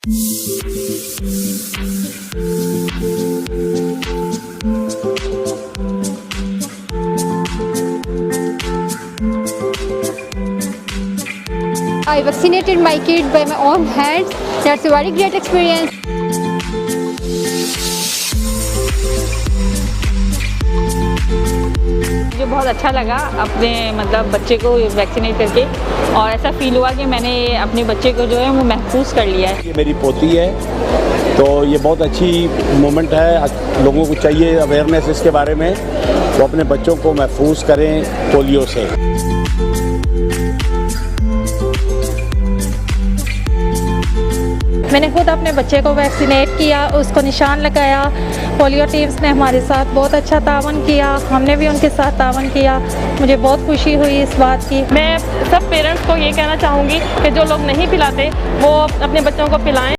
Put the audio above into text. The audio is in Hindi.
I vaccinated my kid by my own hands. That's a very great experience. मुझे बहुत अच्छा लगा अपने मतलब बच्चे को वैक्सीनेट करके, और ऐसा फील हुआ कि मैंने अपने बच्चे को जो है वो महफूज कर लिया है। ये मेरी पोती है, तो ये बहुत अच्छी मोमेंट है। लोगों को चाहिए अवेयरनेस इसके बारे में, वो अपने बच्चों को महफूज करें पोलियो से। मैंने खुद अपने बच्चे को वैक्सीनेट किया, उसको निशान लगाया। पोलियो टीम्स ने हमारे साथ बहुत अच्छा तावन किया, हमने भी उनके साथ तावन किया। मुझे बहुत खुशी हुई इस बात की। मैं सब पेरेंट्स को ये कहना चाहूँगी कि जो लोग नहीं पिलाते वो अपने बच्चों को पिलाएं।